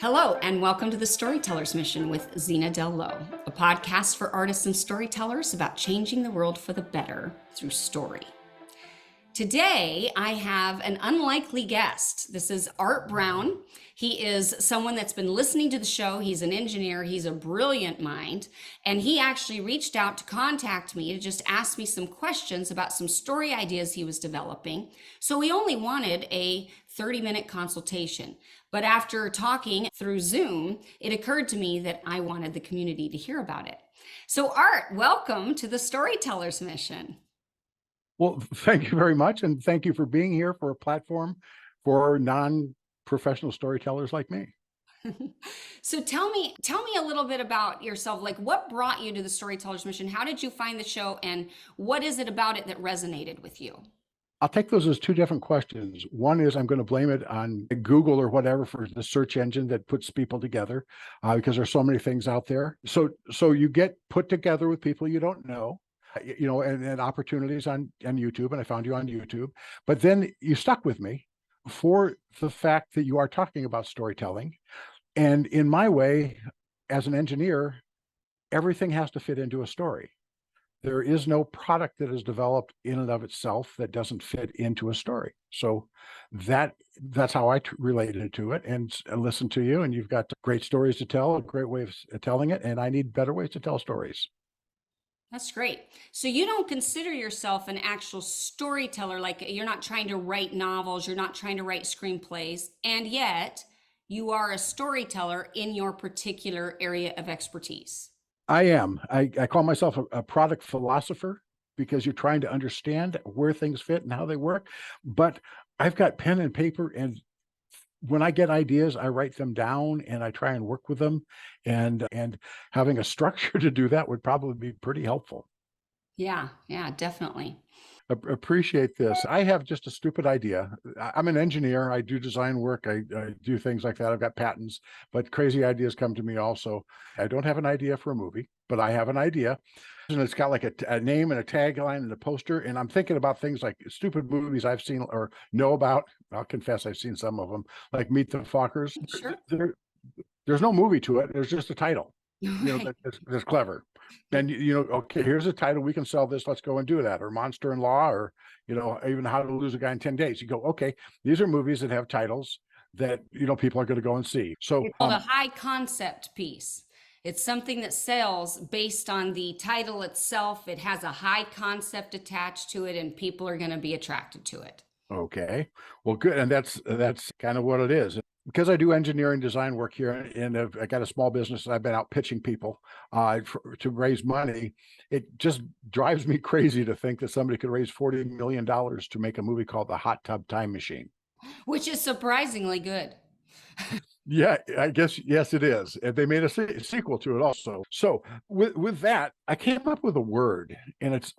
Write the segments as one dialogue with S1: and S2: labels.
S1: Hello, and welcome to the Storyteller's Mission with Zena a podcast for artists and storytellers about changing the world for the better through story. Today, I have an unlikely guest. This is Art Brown. He is someone that's been listening to the show. He's an engineer. He's a brilliant mind. And he actually reached out to contact me to just ask me some questions about some story ideas he was developing. So he only wanted a 30-minute consultation. But after talking through Zoom, it occurred to me that I wanted the community to hear about it. So Art, welcome to the Storyteller's Mission.
S2: Well, thank you very much. And thank you for being here for a platform for non-professional storytellers like me.
S1: So tell me a little bit about yourself. Like, what brought you to the Storyteller's Mission? How did you find the show? And what is it about it that resonated with you?
S2: I'll take those as two different questions. One is I'm going to blame it on Google or whatever for the search engine that puts people together because there's so many things out there. So you get put together with people you don't know. And opportunities on YouTube, and I found you on YouTube. But then you stuck with me for the fact that you are talking about storytelling. And in my way, as an engineer, everything has to fit into a story. There is no product that is developed in and of itself that doesn't fit into a story. So that's how I related to it and listened to you. And you've got great stories to tell, a great way of telling it. And I need better ways to tell stories.
S1: That's great. So you don't consider yourself an actual storyteller, like you're not trying to write novels, you're not trying to write screenplays, and yet you are a storyteller in your particular area of expertise.
S2: I am. I call myself a product philosopher because you're trying to understand where things fit and how they work. But I've got pen and paper, and when I get ideas, I write them down and I try and work with them, and having a structure to do that would probably be pretty helpful.
S1: Yeah, definitely.
S2: Appreciate this. I have just a stupid idea. I'm an engineer. I do design work. I do things like that. I've got patents, but crazy ideas come to me also. I don't have an idea for a movie, but I have an idea. And it's got like a name and a tagline and a poster. And I'm thinking about things like stupid movies I've seen or know about. I'll confess I've seen some of them, like Meet the Fockers.
S1: Sure.
S2: There's no movie to it. There's just a title.
S1: Right.
S2: That's clever. And okay, here's a title, we can sell this, let's go and do that. Or Monster in Law, or even How to Lose a Guy in 10 Days. You go, okay, these are movies that have titles that people are going to go and see. So
S1: it's called a high concept piece. It's something that sells based on the title itself. It has a high concept attached to it, and people are going to be attracted to it.
S2: Okay, well, good. And that's kind of what it is. Because I do engineering design work here, and I got a small business, and I've been out pitching people to raise money. It just drives me crazy to think that somebody could raise $40 million to make a movie called The Hot Tub Time Machine.
S1: Which is surprisingly good.
S2: Yeah, I guess, yes, it is. And they made a sequel to it also. So with that, I came up with a word, and it's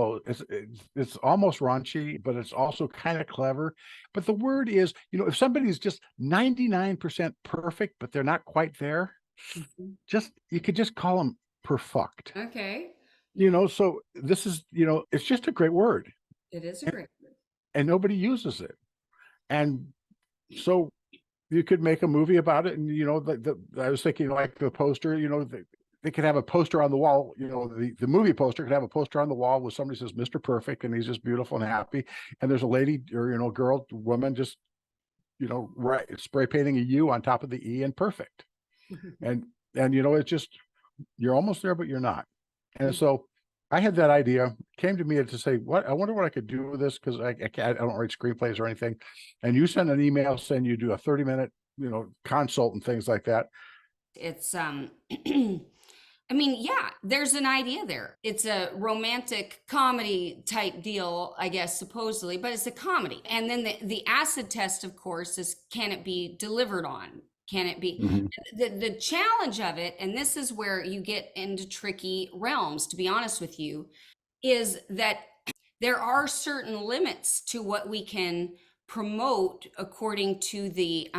S2: almost raunchy, but it's also kind of clever. But the word is, if somebody's just 99% perfect, but they're not quite there, you could just call them perfect.
S1: Okay.
S2: So this is, it's just a great word.
S1: It is a great word.
S2: And nobody uses it. And so you could make a movie about it. And, I was thinking like the poster, they could have a poster on the wall, the movie poster could have a poster on the wall where somebody says, Mr. Perfect, and he's just beautiful and happy. And there's a lady or, girl, woman, just, spray painting a U on top of the E and perfect. and it's just, you're almost there, but you're not. And so I had that idea, came to me to say, I wonder what I could do with this, because I don't write screenplays or anything. And you send an email saying you do a 30-minute, consult and things like that.
S1: It's, there's an idea there. It's a romantic comedy type deal, I guess, supposedly, but it's a comedy. And then the acid test, of course, is, can it be delivered on? Can it be? The challenge of it, and this is where you get into tricky realms, to be honest with you, is that there are certain limits to what we can promote according to the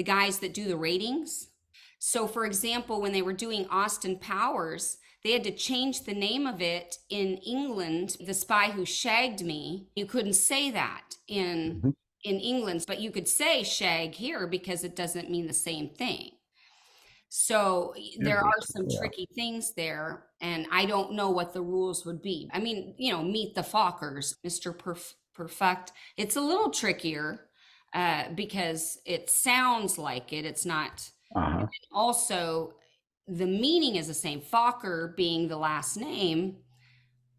S1: guys that do the ratings. So for example, when they were doing Austin Powers, they had to change the name of it in England, The Spy Who Shagged Me. You couldn't say that in England, but you could say shag here because it doesn't mean the same thing. So there are
S2: Interesting.
S1: some
S2: Yeah.
S1: tricky things there, and I don't know what the rules would be. I mean, meet the Fockers, Mr. Perfect. It's a little trickier because it sounds like it. It's not.
S2: Uh-huh.
S1: Also, the meaning is the same. Fokker being the last name,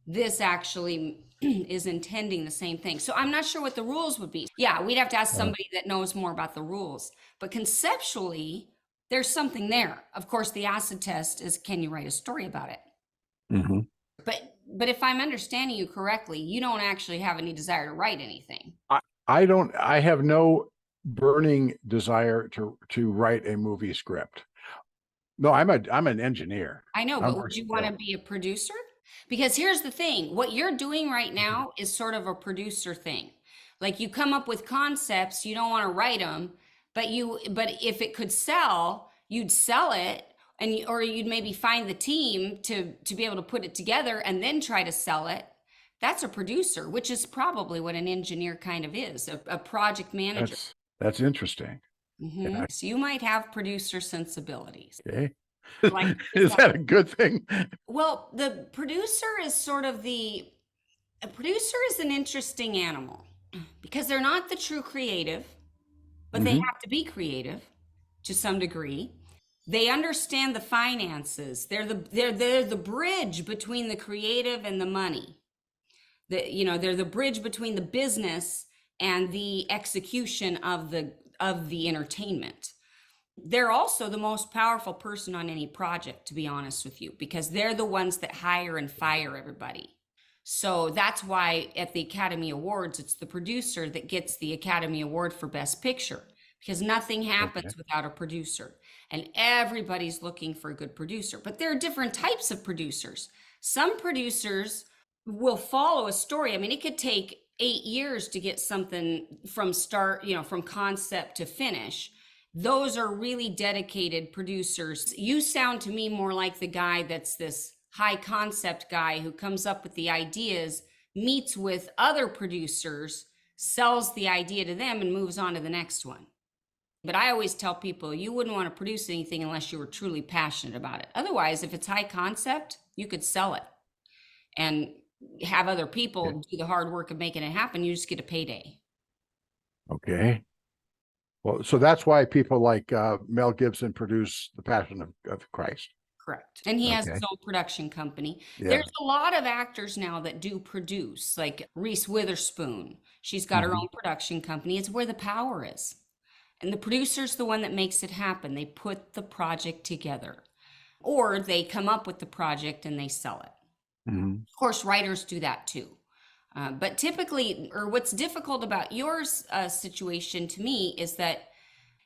S1: this actually is intending the same thing. So I'm not sure what the rules would be. Yeah, we'd have to ask somebody that knows more about the rules. But conceptually, there's something there. Of course, the acid test is, can you write a story about it?
S2: Mm-hmm.
S1: But if I'm understanding you correctly, you don't actually have any desire to write anything.
S2: I have no burning desire to write a movie script. No, I'm an engineer.
S1: I know,
S2: I'm
S1: but would you want to be a producer? Because here's the thing, what you're doing right now is sort of a producer thing. Like you come up with concepts, you don't want to write them, but if it could sell, you'd sell it, or you'd maybe find the team to be able to put it together and then try to sell it. That's a producer, which is probably what an engineer kind of is, a project manager.
S2: That's interesting.
S1: Yeah. So you might have producer sensibilities.
S2: Okay.
S1: Like,
S2: is that a good thing?
S1: Well, the producer is a producer is an interesting animal because they're not the true creative, but they have to be creative to some degree. They understand the finances. They're the bridge between the creative and the money. They're the bridge between the business and the execution of the entertainment. They're also the most powerful person on any project, to be honest with you, because they're the ones that hire and fire everybody. So that's why at the Academy Awards, it's the producer that gets the Academy Award for Best Picture, because nothing happens without a producer. And everybody's looking for a good producer. But there are different types of producers. Some producers will follow a story. I mean, it could take 8 years to get something from from concept to finish. Those are really dedicated producers. You sound to me more like the guy that's this high concept guy who comes up with the ideas, meets with other producers, sells the idea to them, and moves on to the next one. But I always tell people you wouldn't want to produce anything unless you were truly passionate about it. Otherwise, if it's high concept, you could sell it and have other people do the hard work of making it happen. You just get a payday.
S2: Okay. Well, so that's why people like Mel Gibson produce The Passion of Christ.
S1: Correct. And he has his own production company.
S2: Yeah.
S1: There's a lot of actors now that do produce, like Reese Witherspoon. She's got her own production company. It's where the power is. And the producer's the one that makes it happen. They put the project together. Or they come up with the project and they sell it. Of course, writers do that too. But typically, or what's difficult about your situation to me is that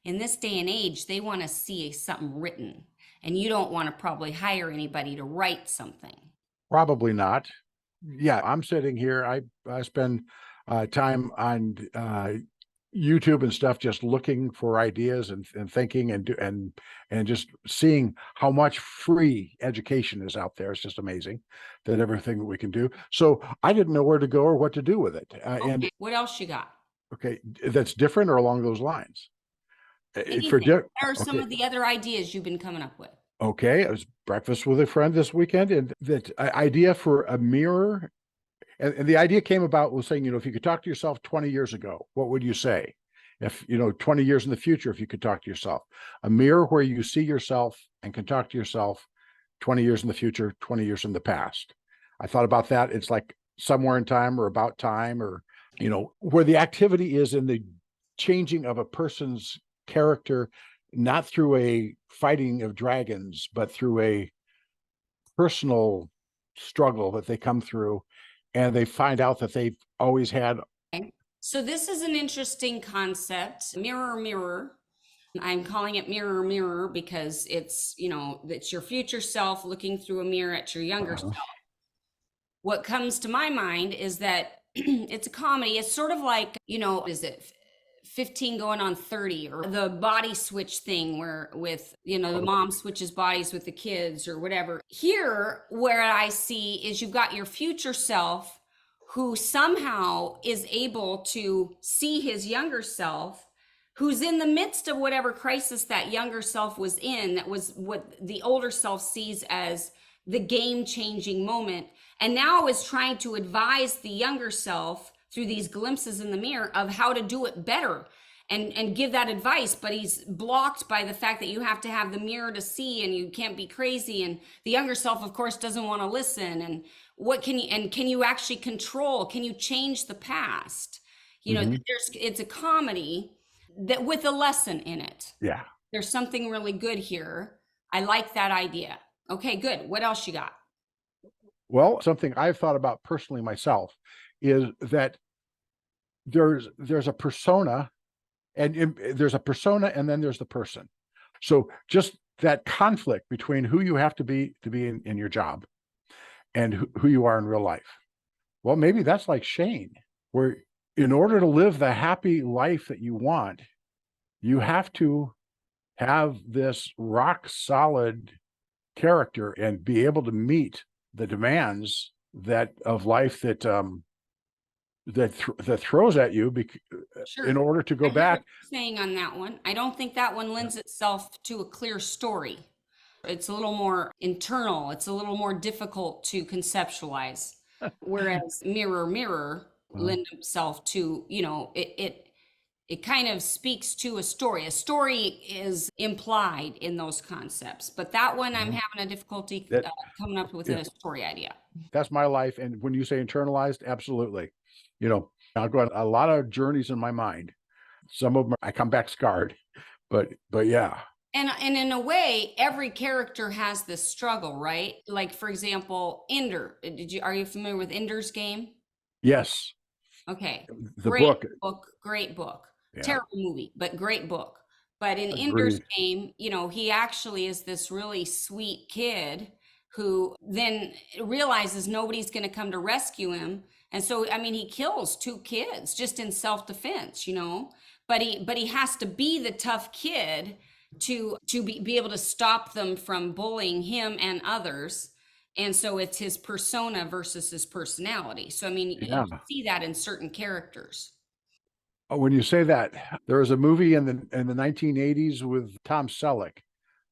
S1: in this day and age, they want to see something written, and you don't want to probably hire anybody to write something.
S2: Probably not. Yeah, I'm sitting here. I spend time on YouTube and stuff, just looking for ideas and thinking and just seeing how much free education is out there. It's just amazing that everything that we can do. So I didn't know where to go or what to do with it. And
S1: what else you got?
S2: Okay, that's different or along those lines.
S1: What are some of the other ideas you've been coming up with?
S2: Okay, I was breakfast with a friend this weekend, and that idea for a mirror. And the idea came about was saying, if you could talk to yourself 20 years ago, what would you say? If, 20 years in the future, if you could talk to yourself, a mirror where you see yourself and can talk to yourself 20 years in the future, 20 years in the past. I thought about that. It's like somewhere in time or about time, or, where the activity is in the changing of a person's character, not through a fighting of dragons, but through a personal struggle that they come through. And they find out that they've always had.
S1: So this is an interesting concept. Mirror, mirror. I'm calling it mirror, mirror because it's, it's your future self looking through a mirror at your younger self. What comes to my mind is that it's a comedy. It's sort of like, is it 15 going on 30, or the body switch thing where with, the mom switches bodies with the kids or whatever. Here, where I see is you've got your future self who somehow is able to see his younger self, who's in the midst of whatever crisis that younger self was in, that was what the older self sees as the game-changing moment, and now is trying to advise the younger self through these glimpses in the mirror of how to do it better and give that advice. But he's blocked by the fact that you have to have the mirror to see, and you can't be crazy, and the younger self, of course, doesn't want to listen. And can you actually control, can you change the past? It's a comedy that with a lesson in it.
S2: Yeah.
S1: There's something really good here. I like that idea. Okay, good. What else you got?
S2: Well, something I've thought about personally myself is that there's a persona, and there's a persona, and then there's the person. So just that conflict between who you have to be in your job and who you are in real life. Well, maybe that's like Shane, where in order to live the happy life that you want, you have to have this rock solid character and be able to meet the demands of life that throws at you
S1: Sure.
S2: in order to go
S1: I hear
S2: back.
S1: what you're saying on that one. I don't think that one lends itself to a clear story. It's a little more internal. It's a little more difficult to conceptualize. Whereas mirror, mirror lend itself to, it kind of speaks to a story. A story is implied in those concepts, but that one I'm having a difficulty coming up with a story idea.
S2: That's my life. And when you say internalized, absolutely. I'll go on a lot of journeys in my mind. Some of them I come back scarred, but yeah.
S1: And in a way, every character has this struggle, right? Like, for example, Ender. Are you familiar with Ender's Game?
S2: Yes.
S1: Okay.
S2: The
S1: great
S2: book.
S1: Great book.
S2: Yeah.
S1: Terrible movie, but great book. But in
S2: Agreed.
S1: Ender's Game, he actually is this really sweet kid who then realizes nobody's going to come to rescue him. And so, he kills 2 kids just in self-defense, but he has to be the tough kid to be able to stop them from bullying him and others. And so it's his persona versus his personality. So, you can see that in certain characters.
S2: When you say that, there was a movie in the 1980s with Tom Selleck,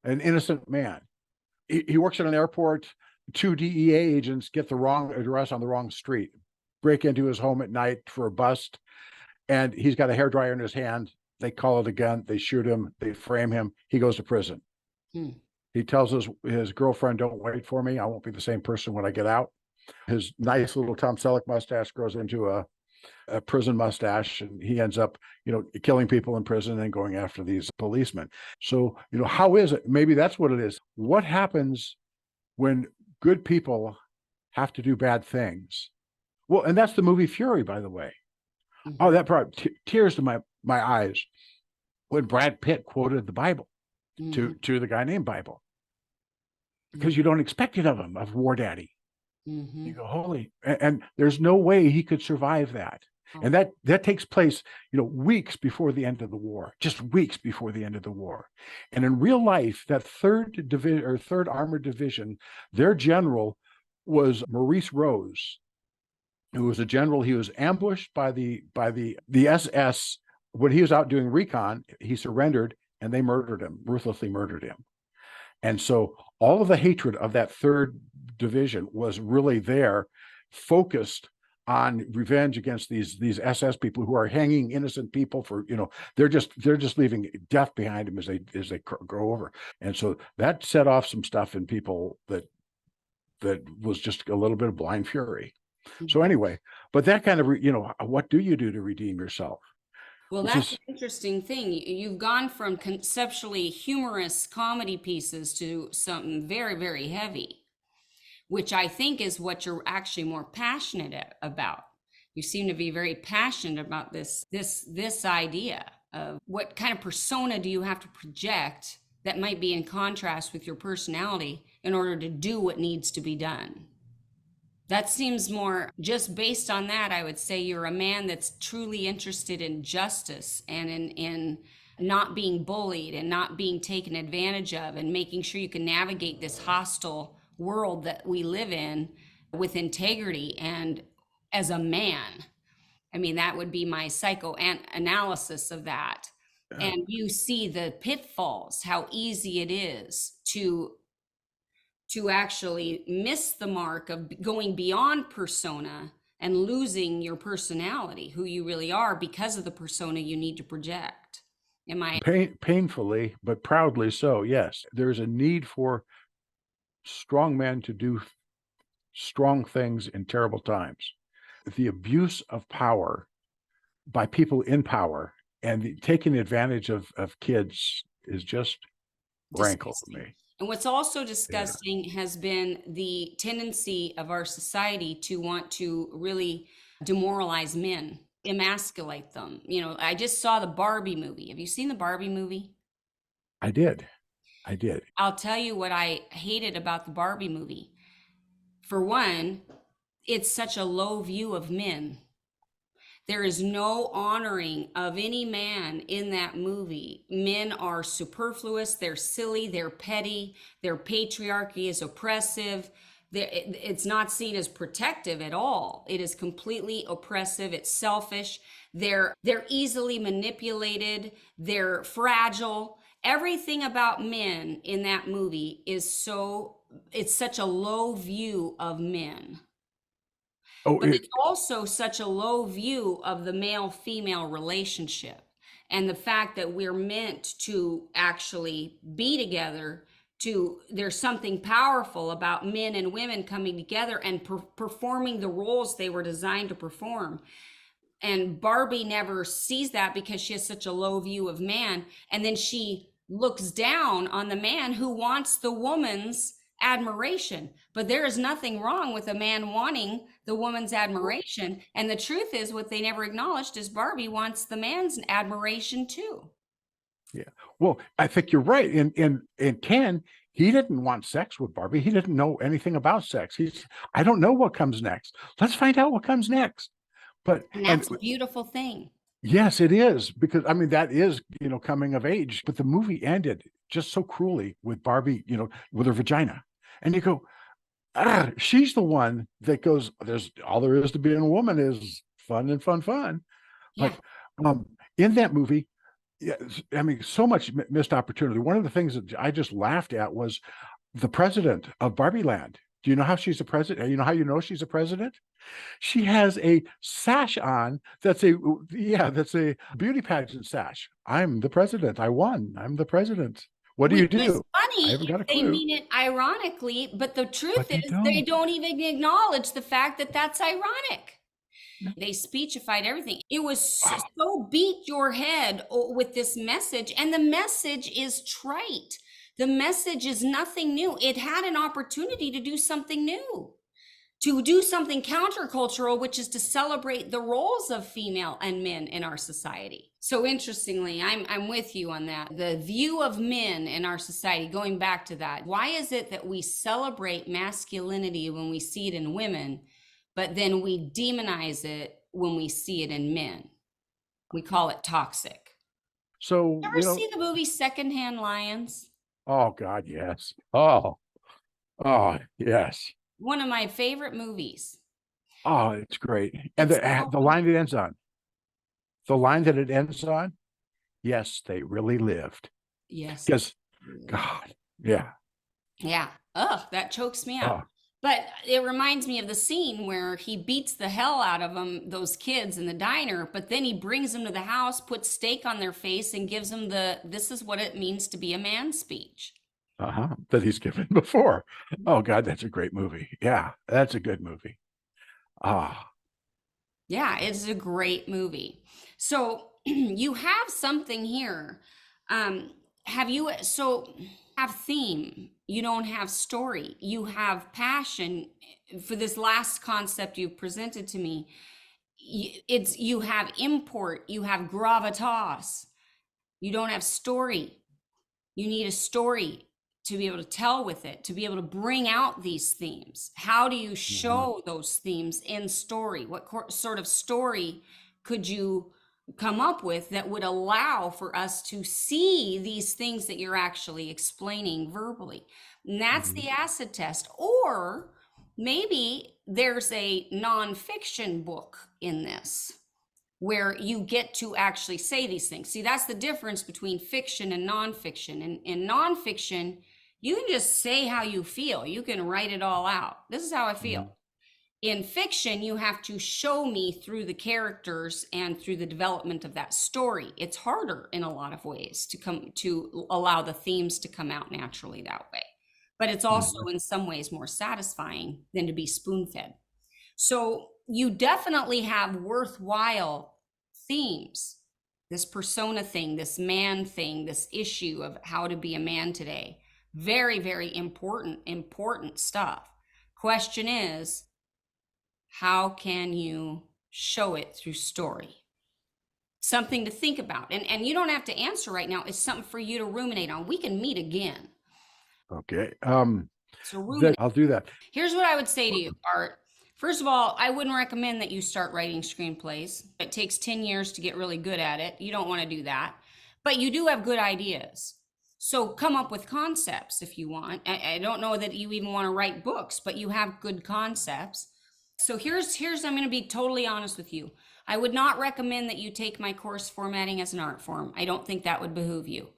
S2: An Innocent Man. He works at an airport. 2 DEA agents get the wrong address on the wrong street, break into his home at night for a bust, and he's got a hairdryer in his hand. They call it a gun. They shoot him. They frame him. He goes to prison. He tells his girlfriend, "Don't wait for me. I won't be the same person when I get out." His nice little Tom Selleck mustache grows into a prison mustache, and he ends up, killing people in prison and going after these policemen. So, how is it? Maybe that's what it is. What happens when good people have to do bad things? Well, and that's the movie Fury, by the way. Oh, that brought tears to my eyes when Brad Pitt quoted the Bible to the guy named Bible, because you don't expect it of him, of War Daddy. You go, holy, and there's no way he could survive that. And that takes place, weeks before the end of the war, just weeks before the end of the war. And in real life, that 3rd Armored Division, their general was Maurice Rose, who was a general. He was ambushed by the SS when he was out doing recon. He surrendered, and they ruthlessly murdered him. And so all of the hatred of that 3rd Division was really there, focused on revenge against these SS people who are hanging innocent people for, they're just leaving death behind them as they go over. And so that set off some stuff in people that was just a little bit of blind fury. So anyway, but that kind of, what do you do to redeem yourself?
S1: Well, that's an interesting thing. You've gone from conceptually humorous comedy pieces to something very, very heavy, which I think is what you're actually more passionate about. You seem to be very passionate about this idea of what kind of persona do you have to project that might be in contrast with your personality in order to do what needs to be done. That seems more, just based on that, I would say you're a man that's truly interested in justice and in not being bullied and not being taken advantage of, and making sure you can navigate this hostile world that we live in with integrity and as a man. That would be my psychoanalysis of that. and you see the pitfalls, how easy it is to actually miss the mark of going beyond persona and losing your personality, who you really are, because of the persona you need to project. Am I?
S2: Painfully, but proudly so. Yes, there's a need for strong men to do strong things in terrible times. The abuse of power by people in power and taking advantage of kids is just rankle to
S1: Disgusting.
S2: me.
S1: And what's also
S2: Yeah.
S1: disgusting has been the tendency of our society to want to really demoralize men, emasculate them. I just saw the Barbie movie. Have you seen the Barbie movie?
S2: I did. I did.
S1: I'll tell you what I hated about the Barbie movie. For one, it's such a low view of men. There is no honoring of any man in that movie. Men are superfluous, they're silly, they're petty, their patriarchy is oppressive. It's not seen as protective at all. It is completely oppressive, it's selfish. They're easily manipulated, they're fragile. Everything about men in that movie it's such a low view of men.
S2: Oh,
S1: But it's also such a low view of the male-female relationship and the fact that we're meant to actually be together. There's something powerful about men and women coming together and performing the roles they were designed to perform. And Barbie never sees that because she has such a low view of man. And then she looks down on the man who wants the woman's admiration. But there is nothing wrong with a man wanting the woman's admiration. And the truth is, what they never acknowledged is Barbie wants the man's admiration too.
S2: yeah. Well, I think you're right. In Ken, he didn't want sex with Barbie. He didn't know anything about sex. I don't know what comes next. Let's find out what comes next.
S1: And that's a beautiful thing.
S2: Yes, it is, because I mean that is, coming of age, but the movie ended just so cruelly with Barbie, with her vagina. And you go, she's the one that goes, there's all there is to being a woman is fun and fun, fun.
S1: Yeah.
S2: But in that movie, yeah, I mean, so much missed opportunity. One of the things that I just laughed at was the president of Barbie Land. Do you know how she's a president? You know how you know she's a president? She has a sash on that's a beauty pageant sash. I'm the president. I won. I'm the president. What do
S1: Which
S2: you
S1: is
S2: do? I
S1: funny
S2: haven't got a
S1: if they
S2: clue.
S1: mean it ironically, but the truth
S2: But they
S1: is they
S2: don't.
S1: don't even acknowledge the fact that that's ironic.
S2: No.
S1: They speechified everything. It was
S2: Oh,
S1: so beat your head with this message, and the message is trite. The message is nothing new. It had an opportunity to do something new, to do something countercultural, which is to celebrate the roles of female and men in our society. So interestingly, I'm with you on that. The view of men in our society, going back to that, why is it that we celebrate masculinity when we see it in women, but then we demonize it when we see it in men? We call it toxic.
S2: so
S1: Ever see the movie Secondhand Lions?
S2: oh God, yes. Oh, yes.
S1: One of my favorite movies.
S2: Oh, it's great. And
S1: It's
S2: the line it ends on, the line that it ends on, yes, they really lived.
S1: yes.
S2: Because God, yeah.
S1: Yeah. Ugh, that chokes me
S2: Oh,
S1: up. But it reminds me of the scene where he beats the hell out of them, those kids in the diner, but then he brings them to the house, puts steak on their face, and gives them this is what it means to be a man speech.
S2: that he's given before. Oh God, that's a great movie. Yeah, that's a good movie. Ah,
S1: Yeah, it's a great movie. So you have something here. Have you, so have theme, you don't have story, you have passion. For this last concept you've presented to me, you have import, you have gravitas, you don't have story. You need a story to be able to tell with it, to be able to bring out these themes. How do you show those themes in story? What sort of story could you come up with that would allow for us to see these things that you're actually explaining verbally? And that's the acid test. Or maybe there's a nonfiction book in this where you get to actually say these things. See, that's the difference between fiction and nonfiction. And in nonfiction, you can just say how you feel. You can write it all out. This is how I feel.
S2: Mhm.
S1: In fiction, you have to show me through the characters and through the development of that story. It's harder in a lot of ways to allow the themes to come out naturally that way. But it's also in some ways more satisfying than to be spoon-fed. So you definitely have worthwhile themes. This persona thing, this man thing, this issue of how to be a man today. Very, very important stuff. Question is, how can you show it through story? Something to think about. And you don't have to answer right now. It's something for you to ruminate on. We can meet again.
S2: Okay.
S1: So ruminate.
S2: I'll do that.
S1: Here's what I would say to you, Art. First of all, I wouldn't recommend that you start writing screenplays. It takes 10 years to get really good at it. You don't want to do that. But you do have good ideas. So come up with concepts if you want. I don't know that you even want to write books, but you have good concepts. So here's I'm going to be totally honest with you. I would not recommend that you take my course, Formatting as an Art Form. I don't think that would behoove you.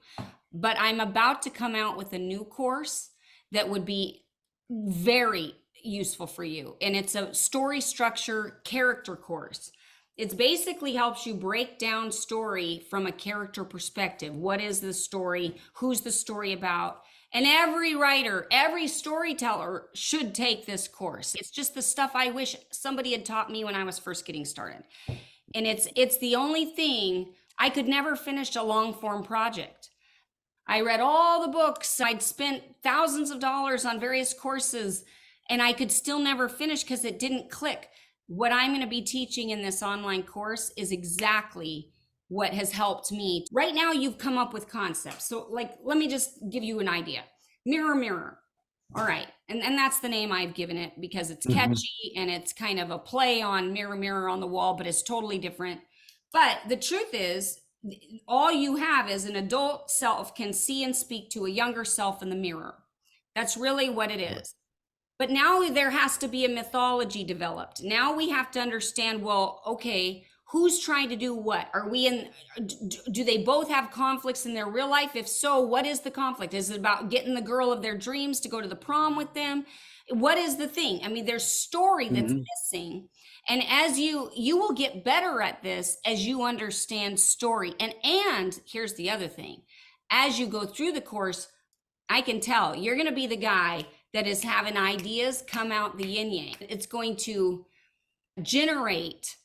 S1: But I'm about to come out with a new course that would be very useful for you. And it's a story structure character course. It basically helps you break down story from a character perspective. What is the story? Who's the story about? And every writer, every storyteller should take this course. It's just the stuff I wish somebody had taught me when I was first getting started. And it's the only thing. I could never finish a long form project. I read all the books. I'd spent thousands of dollars on various courses, and I could still never finish because it didn't click. What I'm going to be teaching in this online course is exactly what has helped me. Right now, you've come up with concepts. So let me just give you an idea. Mirror, mirror. All right. And that's the name I've given it because it's catchy and it's kind of a play on mirror, mirror on the wall, but it's totally different. But the truth is, all you have is an adult self can see and speak to a younger self in the mirror. That's really what it is. But now there has to be a mythology developed. Now we have to understand, well, okay, who's trying to do what? Do they both have conflicts in their real life? If so, what is the conflict? Is it about getting the girl of their dreams to go to the prom with them? What is the thing? I mean, there's story that's missing. And as you will get better at this as you understand story. And here's the other thing. As you go through the course, I can tell you're going to be the guy that is having ideas come out the yin yang. It's going to generate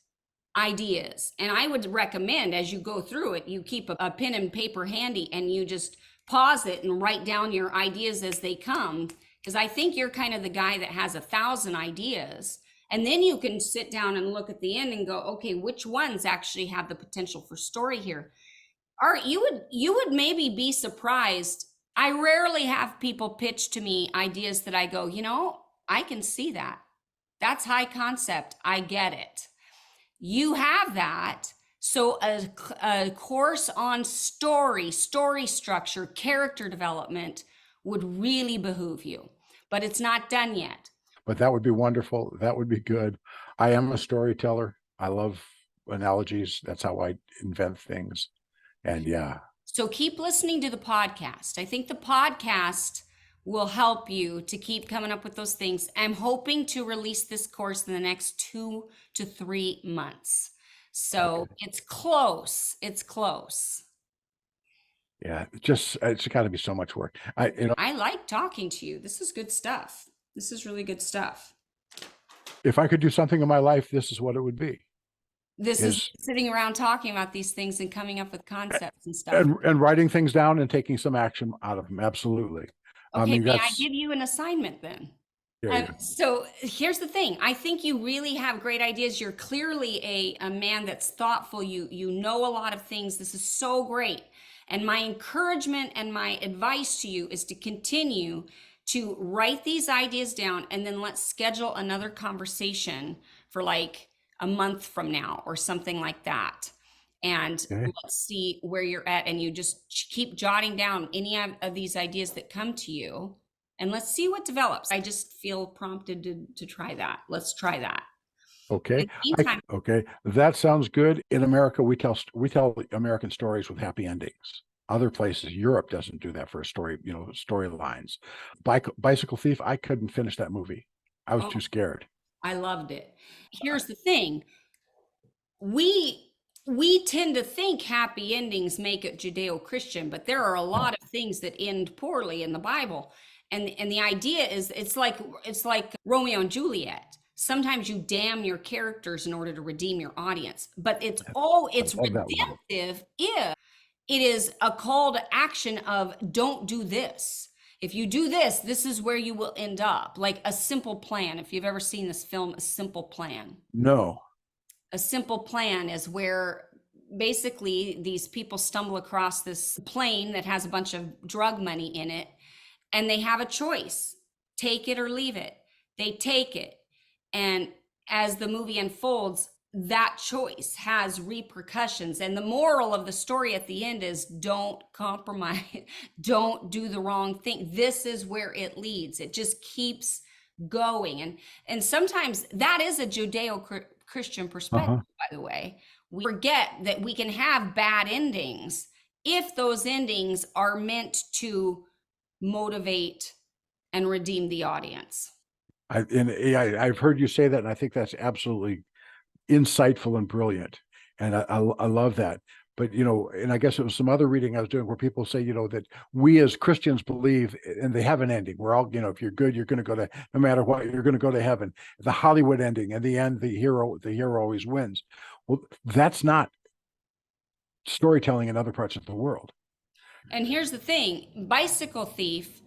S1: ideas. And I would recommend as you go through it, you keep a pen and paper handy and you just pause it and write down your ideas as they come. Because I think you're kind of the guy that has 1,000 ideas. And then you can sit down and look at the end and go, okay, which ones actually have the potential for story here? Art, you would maybe be surprised. I rarely have people pitch to me ideas that I go, I can see that. That's high concept. I get it. You have that. So a course on story structure, character development would really behoove you, but it's not done yet.
S2: But that would be wonderful. That would be good. I am a storyteller. I love analogies. That's how I invent things. And yeah.
S1: So keep listening to the podcast. I think the podcast will help you to keep coming up with those things. I'm hoping to release this course in the next 2 to 3 months. So It's close. It's close.
S2: Yeah, it's got to be so much work.
S1: I like talking to you. This is good stuff. This is really good stuff.
S2: If I could do something in my life, this is what it would be.
S1: This is sitting around talking about these things and coming up with concepts and stuff.
S2: And writing things down and taking some action out of them. Absolutely.
S1: Okay, may I give you an assignment then?
S2: Yeah.
S1: So here's the thing. I think you really have great ideas. You're clearly a man that's thoughtful. You know a lot of things. This is so great. And my encouragement and my advice to you is to continue to write these ideas down, and then let's schedule another conversation for like a month from now or something like that. And let's see where you're at. And you just keep jotting down any of these ideas that come to you. And let's see what develops. I just feel prompted to try that. Let's try that.
S2: Okay.
S1: In the meantime,
S2: Okay. That sounds good. In America, we tell American stories with happy endings. Other places, Europe doesn't do that for a story, storylines. Bicycle Thief, I couldn't finish that movie. I was
S1: oh,
S2: too scared.
S1: I loved it. Here's the thing. We tend to think happy endings make it Judeo-Christian, but there are a lot of things that end poorly in the Bible. And the idea is it's like Romeo and Juliet. Sometimes you damn your characters in order to redeem your audience, but
S2: I
S1: it's
S2: love that line.
S1: redemptive if it is a call to action of don't do this. If you do this, this is where you will end up. Like A Simple Plan. If you've ever seen this film, A Simple Plan.
S2: No.
S1: A Simple Plan is where basically these people stumble across this plane that has a bunch of drug money in it, and they have a choice: take it or leave it. They take it. And as the movie unfolds, that choice has repercussions. And the moral of the story at the end is don't compromise, don't do the wrong thing. This is where it leads. It just keeps going. And sometimes that is a Judeo-Christian perspective,
S2: Uh-huh.
S1: by the way. We forget that we can have bad endings if those endings are meant to motivate and redeem the audience.
S2: I've heard you say that, and I think that's absolutely insightful and brilliant. And I love that. But, and I guess it was some other reading I was doing where people say, that we as Christians believe, and they have an ending. We're all, if you're good, you're going to go to, no matter what, you're going to go to heaven. The Hollywood ending, in the end, the hero always wins. Well, that's not storytelling in other parts of the world.
S1: And here's the thing, Bicycle Thief,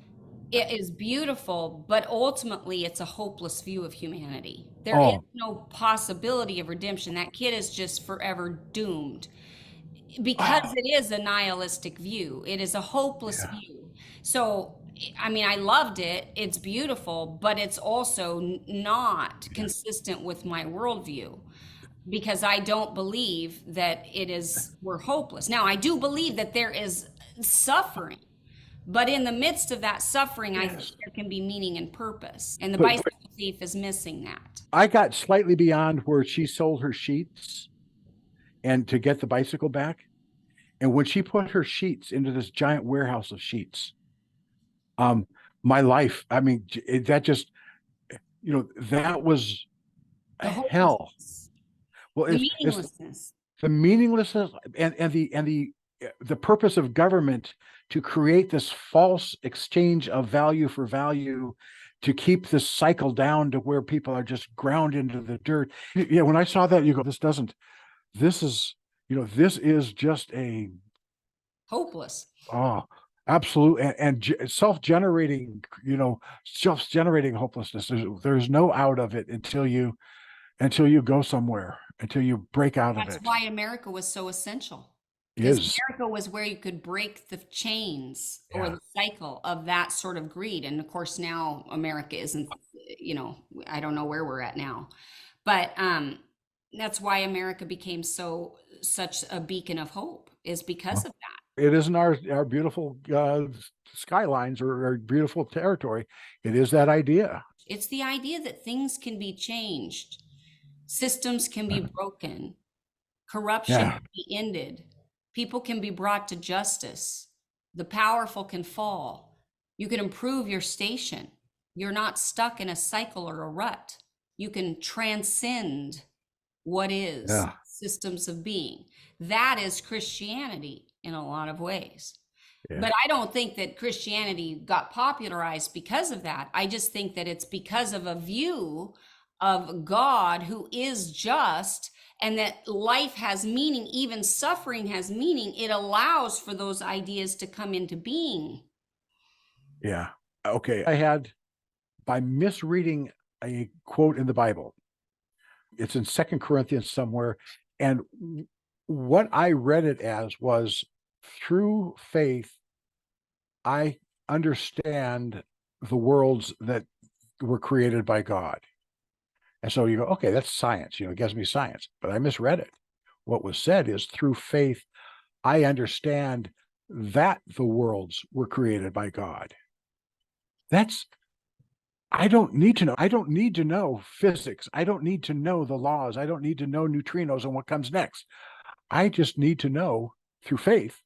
S1: it is beautiful, but ultimately it's a hopeless view of humanity. There is
S2: Oh,
S1: no possibility of redemption. That kid is just forever doomed because
S2: wow.
S1: it is a nihilistic view. It is a hopeless
S2: Yeah.
S1: view. So, I mean, I loved it. It's beautiful, but it's also not
S2: Yeah.
S1: consistent with my worldview because I don't believe that we're hopeless. Now, I do believe that there is suffering, but in the midst of that suffering, I think
S2: Yes.
S1: there can be meaning and purpose. And the
S2: But
S1: Bicycle Thief is missing that.
S2: I got slightly beyond where she sold her sheets and to get the bicycle back. And when she put her sheets into this giant warehouse of sheets, um, my life, I mean, that just, that was
S1: The
S2: hell.
S1: hopelessness,
S2: Well,
S1: the
S2: it's
S1: meaninglessness.
S2: the meaninglessness and the purpose of government to create this false exchange of value for value to keep this cycle down to where people are just ground into the dirt. Yeah, when I saw that, you go, this is, this is just a,
S1: Hopeless.
S2: oh, absolute and self-generating hopelessness. There's no out of it until you go somewhere, until you break out of
S1: That's
S2: it.
S1: why America was so essential. Because
S2: Is
S1: America was where you could break the chains or
S2: Yeah.
S1: the cycle of that sort of greed. And of course, now America isn't, I don't know where we're at now. But that's why America became such a beacon of hope, is because of that.
S2: It isn't our beautiful skylines or our beautiful territory. It is that idea.
S1: It's the idea that things can be changed, systems can be broken, corruption
S2: Yeah.
S1: can be ended. People can be brought to justice. The powerful can fall. You can improve your station. You're not stuck in a cycle or a rut. You can transcend what is
S2: Yeah.
S1: systems of being. That is Christianity in a lot of ways.
S2: Yeah.
S1: But I don't think that Christianity got popularized because of that. I just think that it's because of a view of God who is just, and that life has meaning, even suffering has meaning. It allows for those ideas to come into being.
S2: Yeah. Okay. I had, by misreading a quote in the Bible, it's in Second Corinthians somewhere. And what I read it as was, through faith, I understand the worlds that were created by God. And so you go, okay, that's science, it gives me science, but I misread it. What was said is, through faith, I understand that the worlds were created by God. That's I don't need to know. I don't need to know physics. I don't need to know the laws. I don't need to know neutrinos and what comes next. I just need to know through faith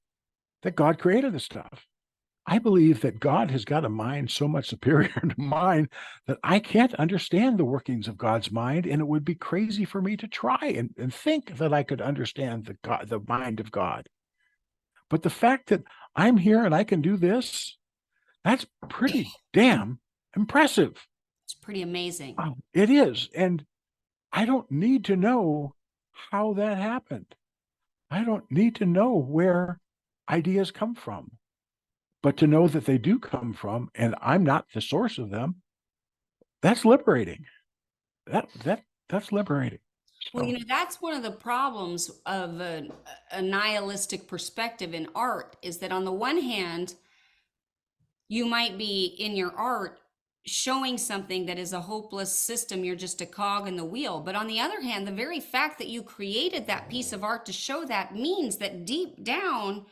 S2: that God created this stuff. I believe that God has got a mind so much superior to mine that I can't understand the workings of God's mind, and it would be crazy for me to try and think that I could understand the mind of God. But the fact that I'm here and I can do this, that's pretty damn impressive.
S1: It's pretty amazing.
S2: It is. And I don't need to know how that happened. I don't need to know where ideas come from. But to know that they do come from, and I'm not the source of them, that's liberating. That's liberating.
S1: Well,
S2: So,
S1: that's one of the problems of a nihilistic perspective in art is that on the one hand, you might be in your art showing something that is a hopeless system. You're just a cog in the wheel. But on the other hand, the very fact that you created that piece of art to show that means that deep down,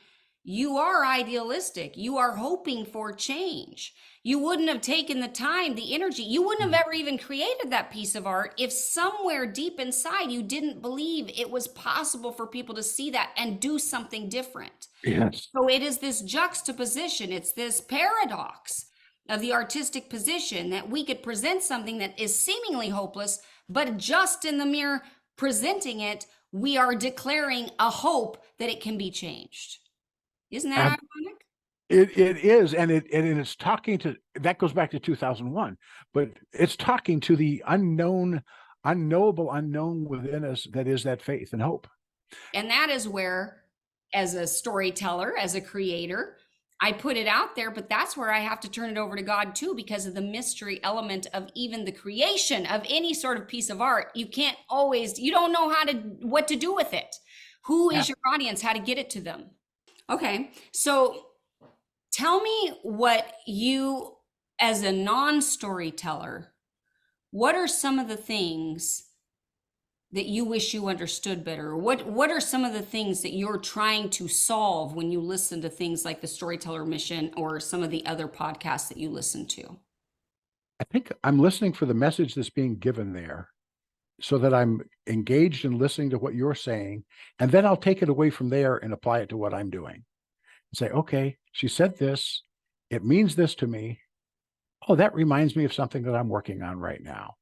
S1: you are idealistic. You are hoping for change. You wouldn't have taken the time, the energy. You wouldn't have ever even created that piece of art if somewhere deep inside you didn't believe it was possible for people to see that and do something different.
S2: yes.
S1: So it is this juxtaposition, it's this paradox of the artistic position that we could present something that is seemingly hopeless, but just in the mere presenting it, we are declaring a hope that it can be changed. Isn't that ironic?
S2: It is, and it's talking to, that goes back to 2001, but it's talking to the unknown, unknowable unknown within us that is that faith and hope.
S1: And that is where, as a storyteller, as a creator, I put it out there, but that's where I have to turn it over to God too, because of the mystery element of even the creation of any sort of piece of art. You can't always, you don't know what to do with it. Who is your audience, how to get it to them. Okay, so tell me what you, as a non-storyteller, what are some of the things that you wish you understood better? What are some of the things that you're trying to solve when you listen to things like the Storyteller Mission or some of the other podcasts that you listen to?
S2: I think I'm listening for the message that's being given there so that I'm engaged in listening to what you're saying. And then I'll take it away from there and apply it to what I'm doing and say, okay, she said this. It means this to me. Oh, that reminds me of something that I'm working on right now.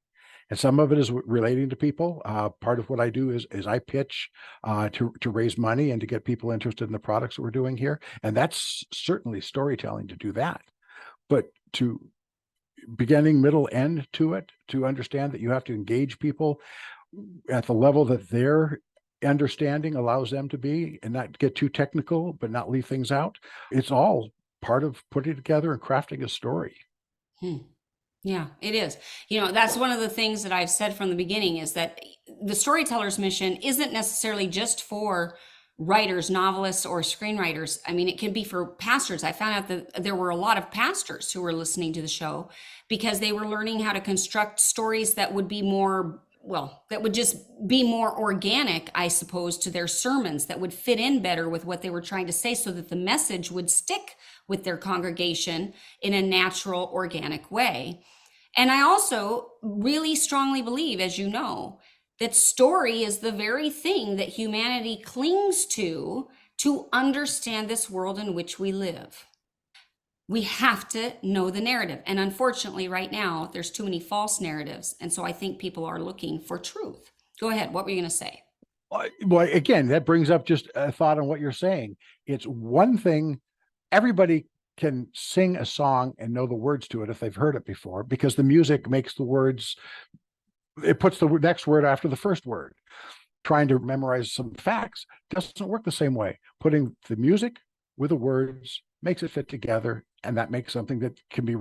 S2: And some of it is relating to people. Part of what I do is I pitch to raise money and to get people interested in the products that we're doing here. And that's certainly storytelling to do that. But to beginning, middle, end to it, to understand that you have to engage people at the level that their understanding allows them to be and not get too technical, but not leave things out. It's all part of putting together and crafting a story.
S1: Yeah, it is. That's one of the things that I've said from the beginning is that the Storyteller's Mission isn't necessarily just for writers, novelists, or screenwriters. I mean, it can be for pastors. I found out that there were a lot of pastors who were listening to the show because they were learning how to construct stories that would be more, well, that would just be more organic, I suppose, to their sermons, that would fit in better with what they were trying to say so that the message would stick with their congregation in a natural, organic way. And I also really strongly believe, as you know, that story is the very thing that humanity clings to understand this world in which we live. We have to know the narrative. And unfortunately, right now, there's too many false narratives. And so I think people are looking for truth. Go ahead. What were you going to say?
S2: Well, again, that brings up just a thought on what you're saying. It's one thing, everybody can sing a song and know the words to it if they've heard it before, because the music makes the words, it puts the next word after the first word. Trying to memorize some facts doesn't work the same way. Putting the music with the words makes it fit together, and that makes something that can be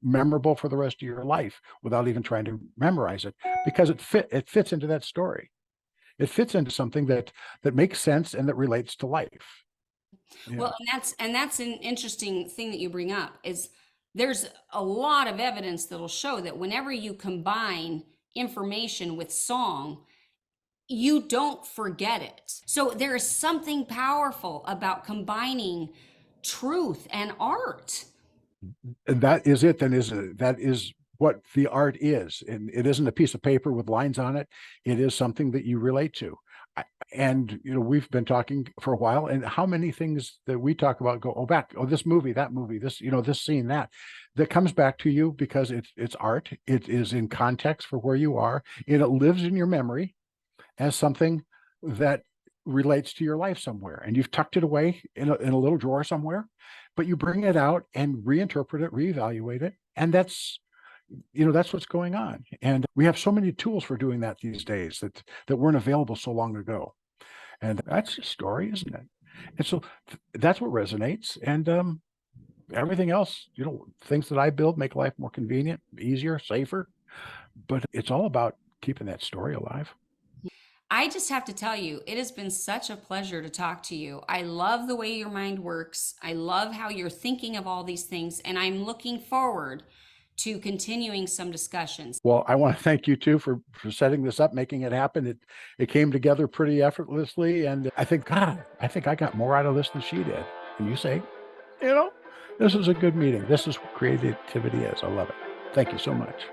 S2: memorable for the rest of your life without even trying to memorize it, because it fits into that story. It fits into something that makes sense and that relates to life.
S1: Well, and that's an interesting thing that you bring up is there's a lot of evidence that'll show that whenever you combine information with song, you don't forget it. So there is something powerful about combining truth and art.
S2: And that is it, then, isn't it? That is what the art is. And it isn't a piece of paper with lines on it. It is something that you relate to. And, we've been talking for a while, and how many things that we talk about go, this movie, that movie, this, this scene, that comes back to you because it's art. It is in context for where you are, and it lives in your memory as something that relates to your life somewhere, and you've tucked it away in a little drawer somewhere, but you bring it out and reinterpret it, reevaluate it. And that's what's going on. And we have so many tools for doing that these days that weren't available so long ago. And that's a story, isn't it? And so that's what resonates. And everything else, things that I build make life more convenient, easier, safer. But it's all about keeping that story alive.
S1: I just have to tell you, it has been such a pleasure to talk to you. I love the way your mind works. I love how you're thinking of all these things, and I'm looking forward to continuing some discussions.
S2: Well, I want to thank you too for setting this up, making it happen. It came together pretty effortlessly, and I think I got more out of this than she did. And you say, this is a good meeting. This is what creativity is. I love it. Thank you so much.